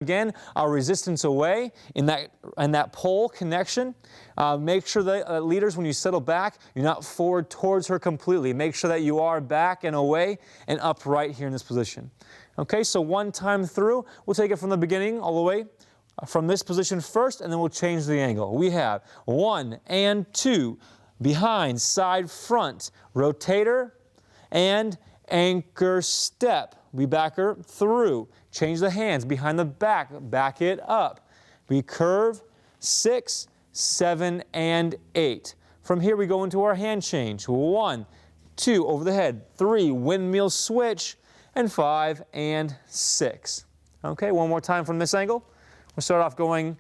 Again, our resistance away in that pole connection. Make sure that leaders, when you settle back, you're not forward towards her completely. Make sure that you are back and away and upright here in this position. Okay, so one time through, we'll take it from the beginning all the way from this position first, and then we'll change the angle. We have 1 and 2, behind, side, front, rotator, and anchor step. We back her through. Change the hands behind the back. Back it up. We curve 6, 7, and 8. From here we go into our hand change. 1, 2, over the head. 3, windmill switch. And 5 and 6. Okay, one more time from this angle. We'll start off going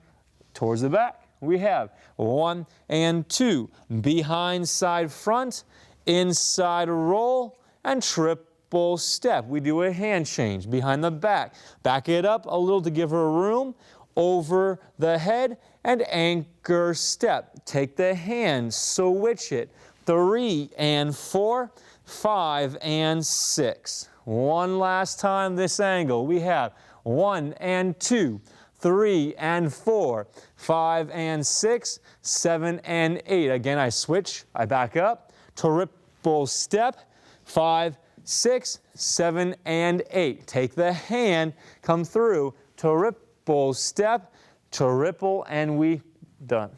towards the back. We have 1 and 2, behind, side, front, inside roll, and triple step. We do a hand change behind the back. Back it up a little to give her room, over the head, and anchor step. Take the hand, switch it. 3 and 4, 5 and 6. One last time this angle. We have 1 and 2, 3 and 4, 5 and 6, 7 and 8. Again, I switch, I back up, triple step, 5, 6, 7, and 8. Take the hand, come through, triple step, triple, and we done.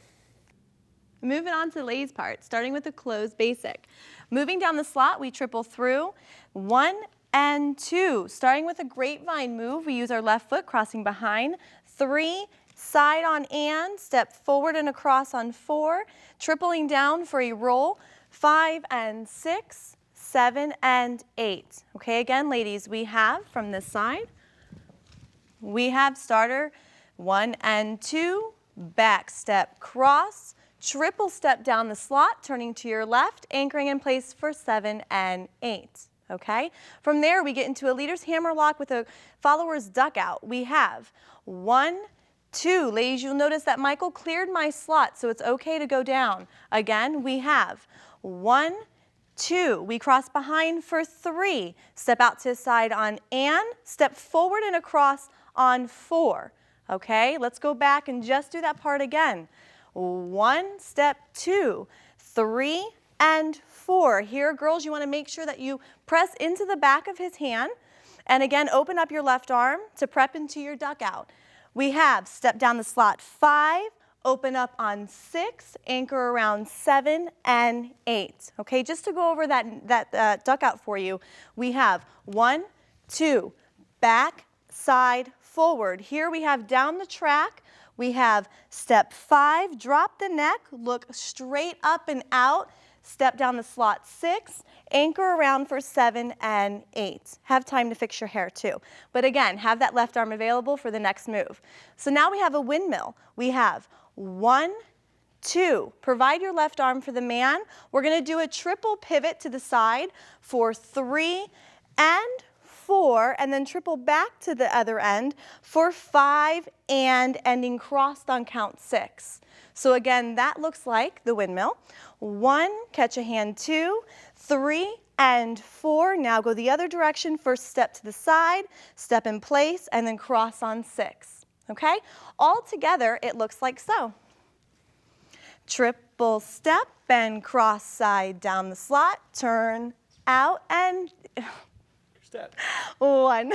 Moving on to the ladies part, starting with the closed basic. Moving down the slot, we triple through 1 and 2. Starting with a grapevine move, we use our left foot, crossing behind. 3, side on and, step forward and across on 4, tripling down for a roll. 5 and 6, 7 and 8. Okay, again, ladies, we have from this side, we have starter 1 and 2, back step cross, triple step down the slot, turning to your left, anchoring in place for 7 and 8. Okay, from there we get into a leader's hammer lock with a follower's duck out. We have 1, 2. Ladies, you'll notice that Michael cleared my slot, so it's okay to go down. Again, we have 1, 2. We cross behind for 3. Step out to the side on and, step forward and across on 4. Okay, let's go back and just do that part again. 1, step 2, 3, and 4. Here, girls, you want to make sure that you press into the back of his hand. And again, open up your left arm to prep into your duck out. We have step down the slot 5, open up on 6, anchor around 7 and 8. Okay, just to go over that duck out for you, we have 1, 2, back, side, forward. Here we have down the track. We have step 5, drop the neck, look straight up and out. Step down the slot 6, anchor around for 7 and 8. Have time to fix your hair too. But again, have that left arm available for the next move. So now we have a windmill. We have 1, 2. Provide your left arm for the man. We're going to do a triple pivot to the side for 3 and 4, and then triple back to the other end for 5 and ending crossed on count 6. So again, that looks like the windmill. 1, catch a hand 2, 3, and 4. Now go the other direction. First step to the side, step in place, and then cross on 6. Okay? All together, it looks like so. Triple step and cross side down the slot, turn out and step. 1,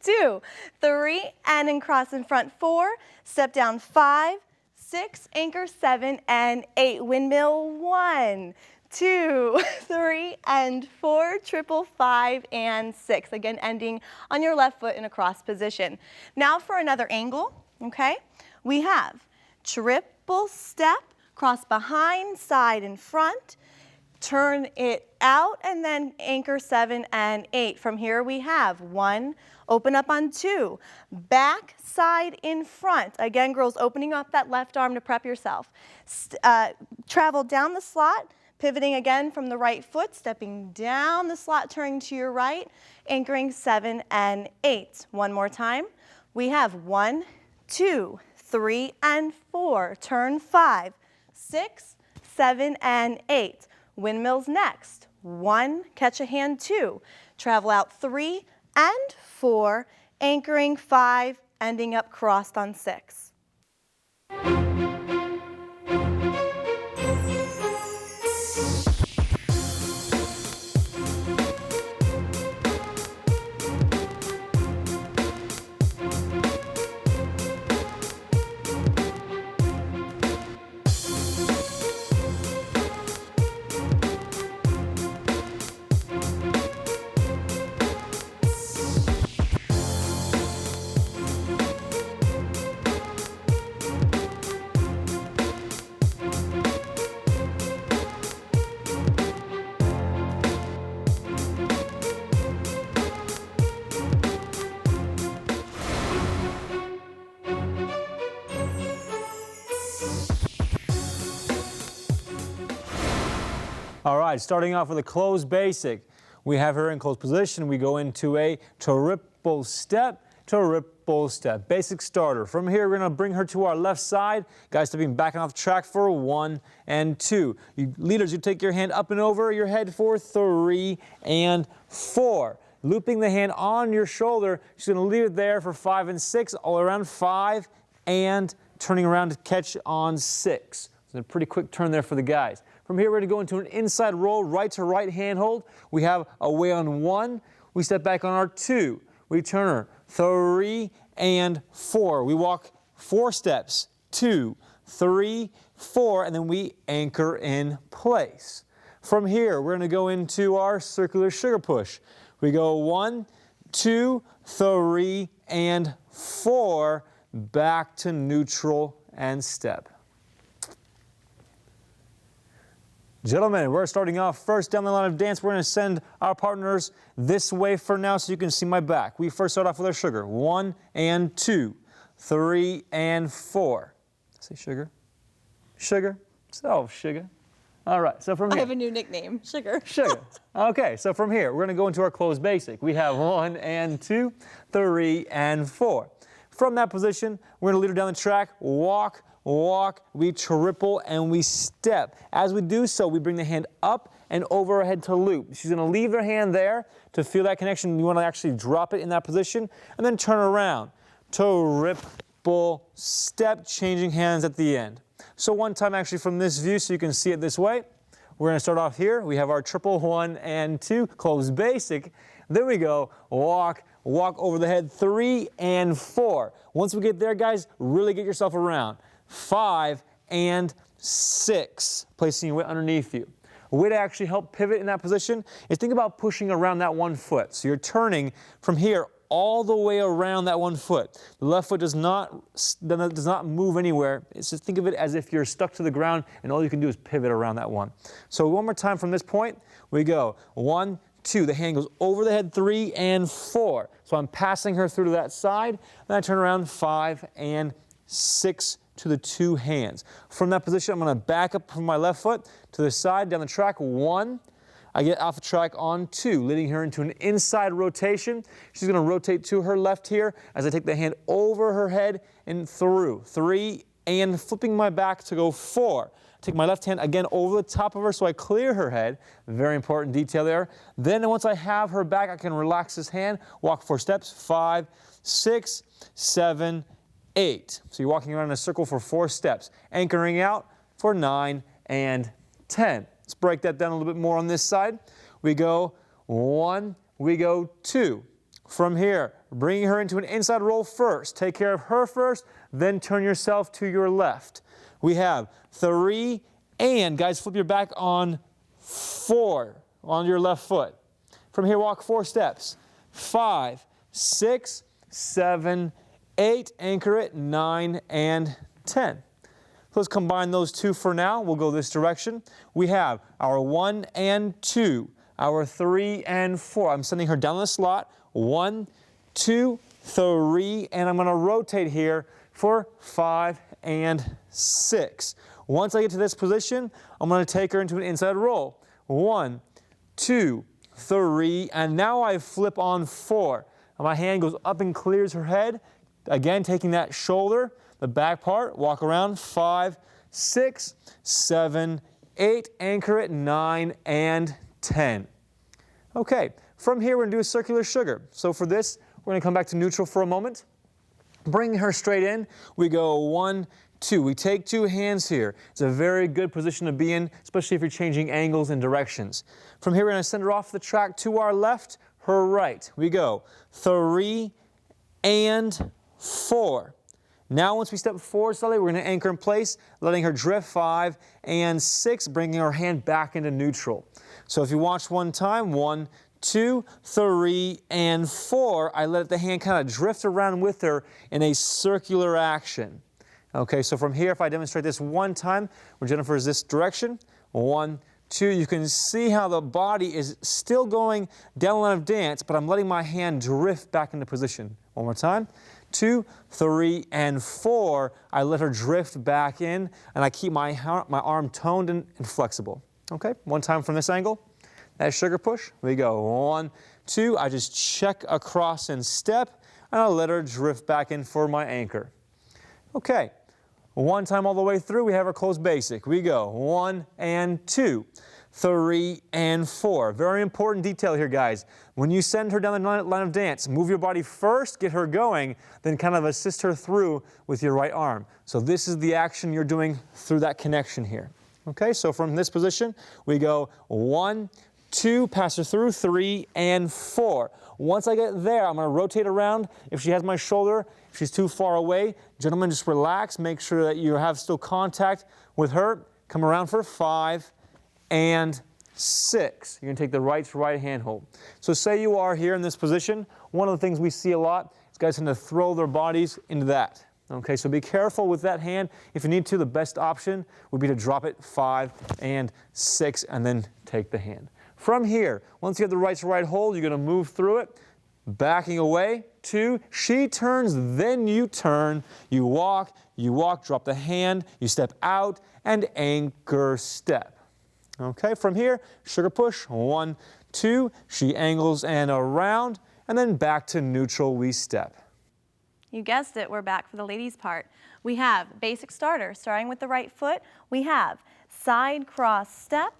2, 3, and then cross in front 4, step down 5, 6, anchor 7 and 8, windmill 1, 2, 3, and 4, triple 5 and 6. Again, ending on your left foot in a cross position. Now for another angle, okay? We have triple step, cross behind, side and front, turn it out, and then anchor 7 and 8. From here we have 1, open up on 2, back, side, in front. Again, girls, opening up that left arm to prep yourself. Travel down the slot, pivoting again from the right foot, stepping down the slot, turning to your right, anchoring 7 and 8. One more time. We have 1, 2, 3, and 4. Turn 5, 6, 7, and 8. Windmills next. 1, catch a hand 2, travel out 3 and 4, anchoring 5 ending up crossed on 6. All right, starting off with a closed basic. We have her in closed position. We go into a triple step, basic starter. From here, we're going to bring her to our left side. Guys, stepping back off track for 1 and 2. Leaders, you take your hand up and over your head for 3 and 4. Looping the hand on your shoulder. She's going to leave it there for 5 and 6, all around 5, and turning around to catch on 6. It's a pretty quick turn there for the guys. From here, we're going to go into an inside roll, right to right hand hold. We have away on 1. We step back on our 2. We turn her 3 and 4. We walk 4 steps, 2, 3, 4, and then we anchor in place. From here, we're going to go into our circular sugar push. We go 1, 2, 3, and 4, back to neutral and step. Gentlemen, we're starting off first down the line of dance. We're going to send our partners this way for now so you can see my back. We first start off with our sugar. 1 and 2, 3 and 4. Say sugar. Sugar. So sugar. All right, so from here. I have a new nickname, Sugar. Sugar. Okay, so from here, we're going to go into our closed basic. We have 1 and 2, 3 and 4. From that position, we're going to lead her down the track, walk, we triple and we step. As we do so, we bring the hand up and over her head to loop. She's going to leave her hand there to feel that connection. You want to actually drop it in that position and then turn around. Triple step, changing hands at the end. So one time actually from this view so you can see it this way. We're going to start off here. We have our triple 1 and 2, closed basic. Then we go walk over the head, 3 and 4. Once we get there, guys, really get yourself around. 5 and 6, placing your weight underneath you. A way to actually help pivot in that position is think about pushing around that 1 foot. So you're turning from here all the way around that 1 foot. The left foot does not move anywhere. It's just think of it as if you're stuck to the ground and all you can do is pivot around that 1. So one more time from this point, we go 1, 2. The hand goes over the head, 3 and 4. So I'm passing her through to that side. Then I turn around 5 and 6 to the 2 hands. From that position, I'm going to back up from my left foot to the side, down the track, 1. I get off the track on 2, leading her into an inside rotation. She's going to rotate to her left here as I take the hand over her head and through. 3 and flipping my back to go 4. Take my left hand again over the top of her so I clear her head. Very important detail there. Then once I have her back, I can relax this hand, walk 4 steps, 5, 6, 7, 8. So you're walking around in a circle for 4 steps, anchoring out for 9 and 10. Let's break that down a little bit more on this side. We go 1, we go 2. From here, bringing her into an inside roll first. Take care of her first, then turn yourself to your left. We have 3 and, guys, flip your back on 4 on your left foot. From here, walk 4 steps. 5, 6, 7, 8, anchor it, 9 and 10. Let's combine those 2 for now. We'll go this direction. We have our 1 and 2, our 3 and 4. I'm sending her down the slot. 1, 2, 3, and I'm going to rotate here for 5 and 6. Once I get to this position, I'm going to take her into an inside roll. 1, 2, 3, and now I flip on 4. And my hand goes up and clears her head. Again, taking that shoulder, the back part, walk around, 5, 6, 7, 8, anchor it, 9 and 10. Okay, from here we're going to do a circular sugar. So for this, we're going to come back to neutral for a moment. Bring her straight in. We go 1, 2. We take 2 hands here. It's a very good position to be in, especially if you're changing angles and directions. From here, we're going to send her off the track to our left, her right. We go 3 and 4. Now, once we step forward slightly, we're going to anchor in place, letting her drift 5 and 6, bringing her hand back into neutral. So if you watch one time, 1, 2, 3, and 4, I let the hand kind of drift around with her in a circular action. Okay, so from here, if I demonstrate this one time, where Jennifer is this direction, 1, 2, you can see how the body is still going down the line of dance, but I'm letting my hand drift back into position. One more time. 2, 3, and 4, I let her drift back in, and I keep my arm toned and flexible. Okay, one time from this angle. That sugar push. We go 1, 2, I just check across and step, and I'll let her drift back in for my anchor. Okay, one time all the way through, we have our closed basic. We go 1 and 2. 3 and 4. Very important detail here, guys. When you send her down the line of dance, move your body first, get her going, then kind of assist her through with your right arm. So this is the action you're doing through that connection here. Okay, so from this position, we go 1, 2, pass her through, 3 and 4. Once I get there, I'm going to rotate around. If she has my shoulder, if she's too far away, gentlemen, just relax. Make sure that you have still contact with her. Come around for 5 and 6. You're going to take the right to right hand hold. So say you are here in this position. One of the things we see a lot is guys tend to throw their bodies into that. Okay, so be careful with that hand. If you need to, the best option would be to drop it 5 and 6 and then take the hand. From here, once you have the right to right hold, you're going to move through it, backing away. 2, she turns, then you turn, you walk, drop the hand, you step out, and anchor step. Okay, from here, sugar push, 1, 2, she angles and around, and then back to neutral we step. You guessed it, we're back for the ladies' part. We have basic starter, starting with the right foot. We have side cross step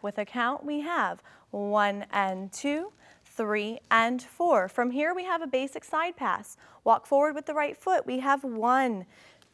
with a count. We have 1 and 2, 3 and 4. From here, we have a basic side pass. Walk forward with the right foot. We have 1,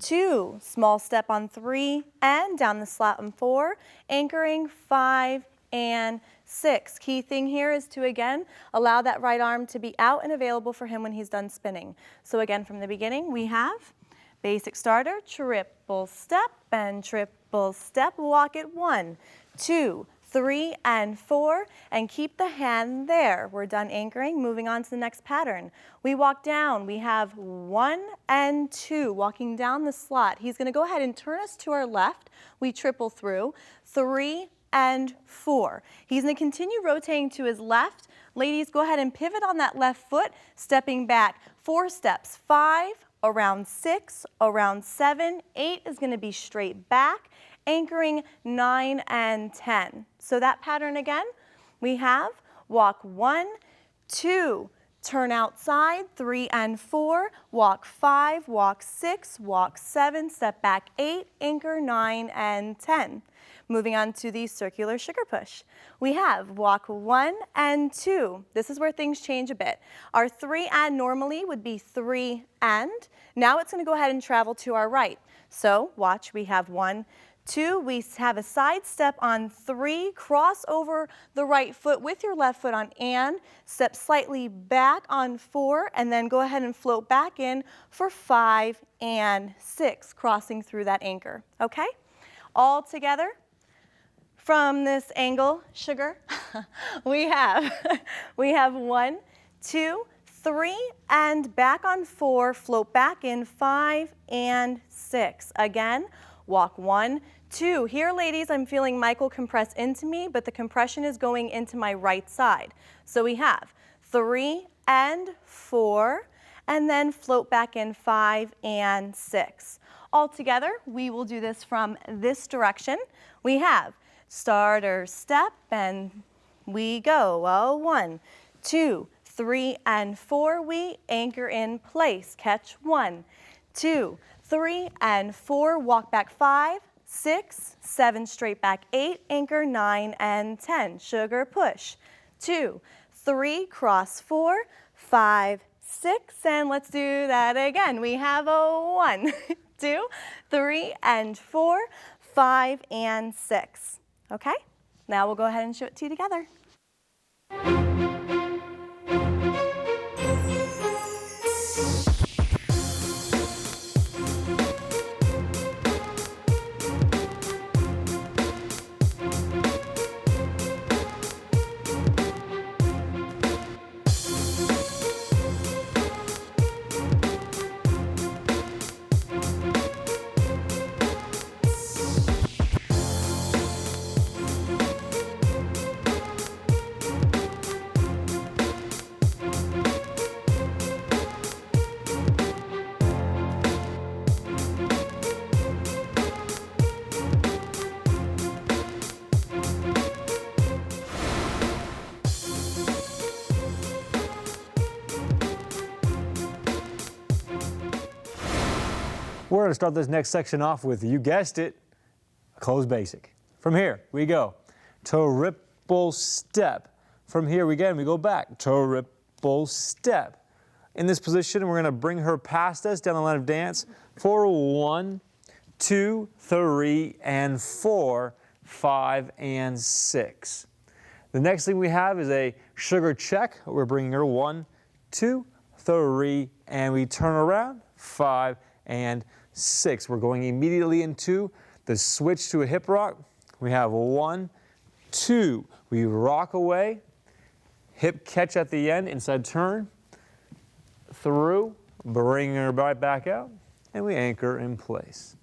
2, small step on 3 and down the slat on 4, anchoring 5 and 6. Key thing here is to, again, allow that right arm to be out and available for him when he's done spinning. So again, from the beginning, we have basic starter, triple step and triple step. Walk it 1, 2, 3 and 4, and keep the hand there. We're done anchoring, moving on to the next pattern. We walk down, we have 1 and 2, walking down the slot. He's gonna go ahead and turn us to our left. We triple through, 3 and 4. He's gonna continue rotating to his left. Ladies, go ahead and pivot on that left foot, stepping back 4 steps, 5, around 6, around 7, 8 is gonna be straight back, anchoring 9 and 10. So that pattern again, we have walk 1, 2, turn outside, 3 and 4, walk 5, walk 6, walk 7, step back 8, anchor 9 and 10. Moving on to the circular sugar push. We have walk 1 and 2. This is where things change a bit. Our 3 and normally would be 3 and. Now it's going to go ahead and travel to our right. So watch, we have 1, 2, we have a side step on 3, cross over the right foot with your left foot on and, step slightly back on 4, and then go ahead and float back in for 5 and 6, crossing through that anchor. Okay? All together. From this angle, sugar, we have 1, 2, 3, and back on 4, float back in 5 and 6. Again, walk 1, 2. Here, ladies, I'm feeling Michael compress into me, but the compression is going into my right side. So we have 3 and 4, and then float back in 5 and 6. All together, we will do this from this direction. We have starter step, and we go 1, 2, 3 and 4. We anchor in place. Catch 1, 2, 3 and 4. Walk back 5, 6, 7, straight back 8. Anchor 9 and 10. Sugar push. 2, 3, cross 4, 5, 6, and let's do that again. We have a 1, 2, 3, and 4, 5, and 6. Okay, now we'll go ahead and show it to you together. We're going to start this next section off with, you guessed it, a closed basic. From here, we go triple step. From here, we go back, triple step. In this position, we're going to bring her past us down the line of dance for 1, 2, 3, and 4, 5, and 6. The next thing we have is a sugar check. We're bringing her 1, 2, 3, and we turn around, 5, and 6. We're going immediately into the switch to a hip rock. We have 1, 2. We rock away, hip catch at the end, inside turn, through, bring her right back out, and we anchor in place.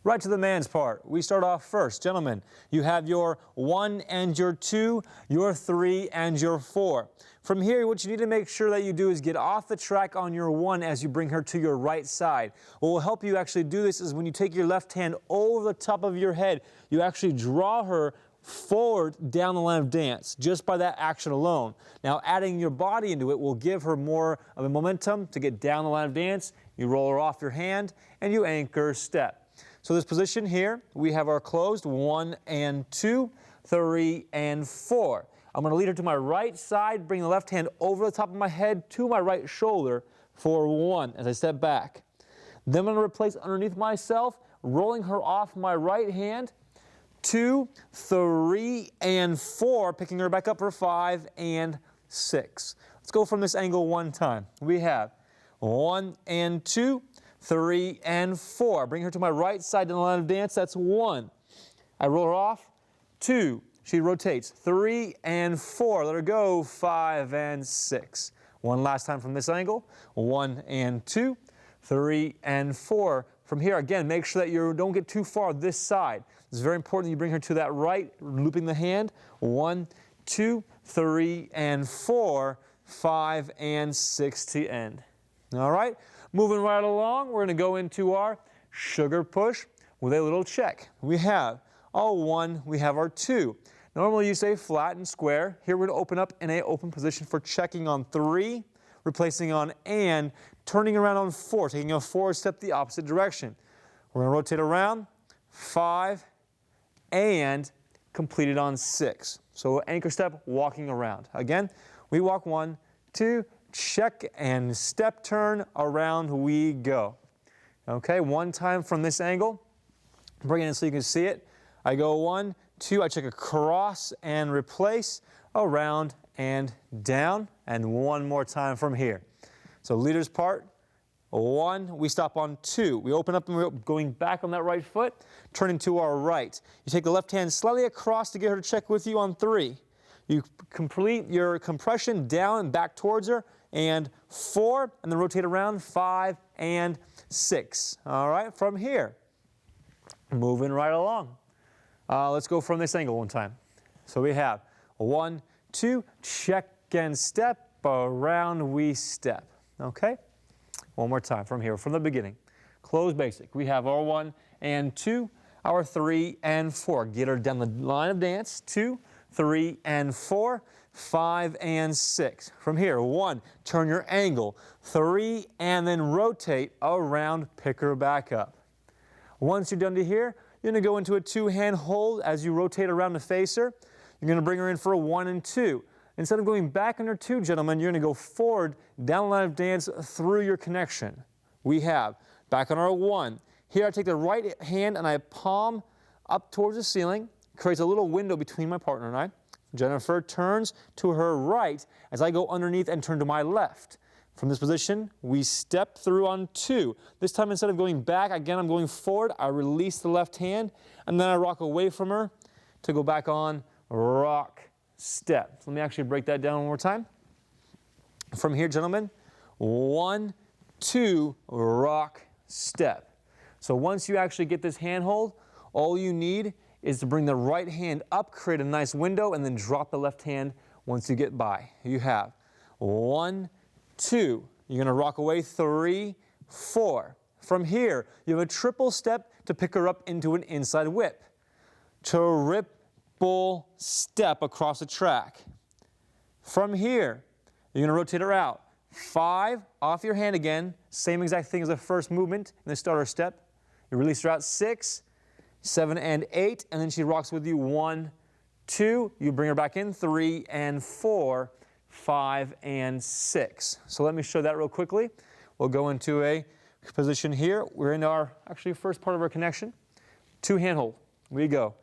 Right to the man's part. We start off first. Gentlemen, you have your 1 and your 2, your 3 and your 4. From here, what you need to make sure that you do is get off the track on your 1 as you bring her to your right side. What will help you actually do this is when you take your left hand over the top of your head, you actually draw her forward down the line of dance just by that action alone. Now, adding your body into it will give her more of a momentum to get down the line of dance. You roll her off your hand and you anchor step. So this position here, we have our closed 1 and 2, 3 and 4. I'm going to lead her to my right side, bring the left hand over the top of my head to my right shoulder for 1 as I step back. Then I'm going to replace underneath myself, rolling her off my right hand, 2, 3, and 4, picking her back up for 5 and 6. Let's go from this angle one time. We have 1 and 2, 3 and 4. Bring her to my right side in the line of dance. That's 1. I roll her off. 2. She rotates. 3 and 4. Let her go. 5 and 6. One last time from this angle. 1 and 2, 3 and 4. From here, again, make sure that you don't get too far this side. It's very important that you bring her to that right, looping the hand. 1, 2, 3, and 4. 5 and 6 to end. All right? Moving right along, we're going to go into our sugar push with a little check. We have our 1, we have our 2. Normally you say flat and square. Here we're going to open up in an open position for checking on 3, replacing on and, turning around on 4, taking a forward step the opposite direction. We're going to rotate around, 5, and complete it on 6. So anchor step, walking around. Again, we walk 1, 2, check and step turn, around we go. Okay, one time from this angle, bring it in so you can see it. I go 1, 2, I check across and replace, around and down, and one more time from here. So leader's part, 1, we stop on 2. We open up and we're going back on that right foot, turning to our right. You take the left hand slightly across to get her to check with you on 3. You complete your compression down and back towards her, and 4, and then rotate around, 5 and 6. All right, from here, moving right along. Let's go from this angle one time. So we have 1, 2, check and step, around we step. Okay, one more time from here, from the beginning. Close basic. We have our 1 and 2, our 3 and 4. Get her down the line of dance, 2, 3 and 4, 5 and 6. From here, 1, turn your angle, 3, and then rotate around, pick her back up. Once you're done to here, you're going to go into a 2-hand hold as you rotate around to face her. You're going to bring her in for a 1 and 2. instead of going back under 2, gentlemen, you're going to go forward down the line of dance through your connection. We have back on our 1. Here I take the right hand and I palm up towards the ceiling, creates a little window between my partner and I. Jennifer turns to her right as I go underneath and turn to my left. From this position, we step through on 2. This time, instead of going back, again, I'm going forward. I release the left hand, and then I rock away from her to go back on rock, step. So let me actually break that down one more time. From here, gentlemen, 1, 2, rock, step. So once you actually get this handhold, all you need is to bring the right hand up, create a nice window, and then drop the left hand once you get by. You have 1, 2. You're going to rock away 3, 4. From here, you have a triple step to pick her up into an inside whip. Triple step across the track. From here, you're going to rotate her out. 5, off your hand again. Same exact thing as the first movement in the starter step. You release her out 6, 7, and 8, and then she rocks with you 1, 2. You bring her back in 3 and 4, 5 and 6. So let me show that real quickly. We'll go into a position here. We're in our actually first part of our connection. 2 handhold. We go.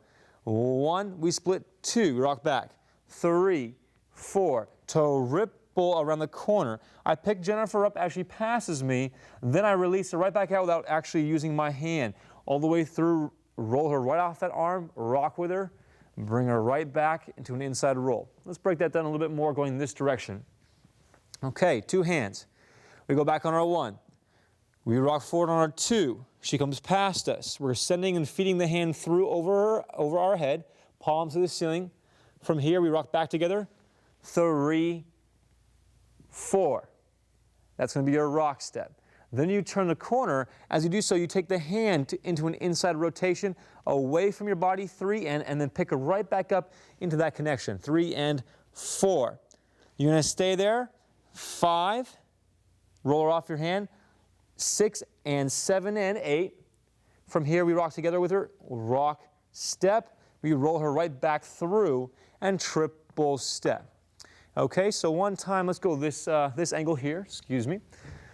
1, we split 2, rock back. 3, 4, toe ripple around the corner. I pick Jennifer up as she passes me, then I release her right back out without actually using my hand. All the way through, roll her right off that arm, rock with her, bring her right back into an inside roll. Let's break that down a little bit more going this direction. Okay, 2 hands. We go back on our 1. We rock forward on our 2. She comes past us. We're sending and feeding the hand through over our head, palms to the ceiling. From here, we rock back together. 3, 4. That's going to be your rock step. Then you turn the corner. As you do so, you take the hand into an inside rotation away from your body, 3 and then pick her right back up into that connection, 3 and 4. You're going to stay there, 5, roll her off your hand, 6 and 7 and 8. From here, we rock together with her, rock, step. We roll her right back through and triple step. Okay, so one time, let's go this angle here, excuse me.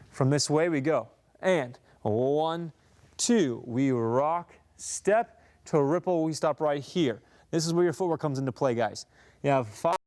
From this way we go. And 1, 2, we rock, step, to ripple, we stop right here. This is where your footwork comes into play, guys. You have 5.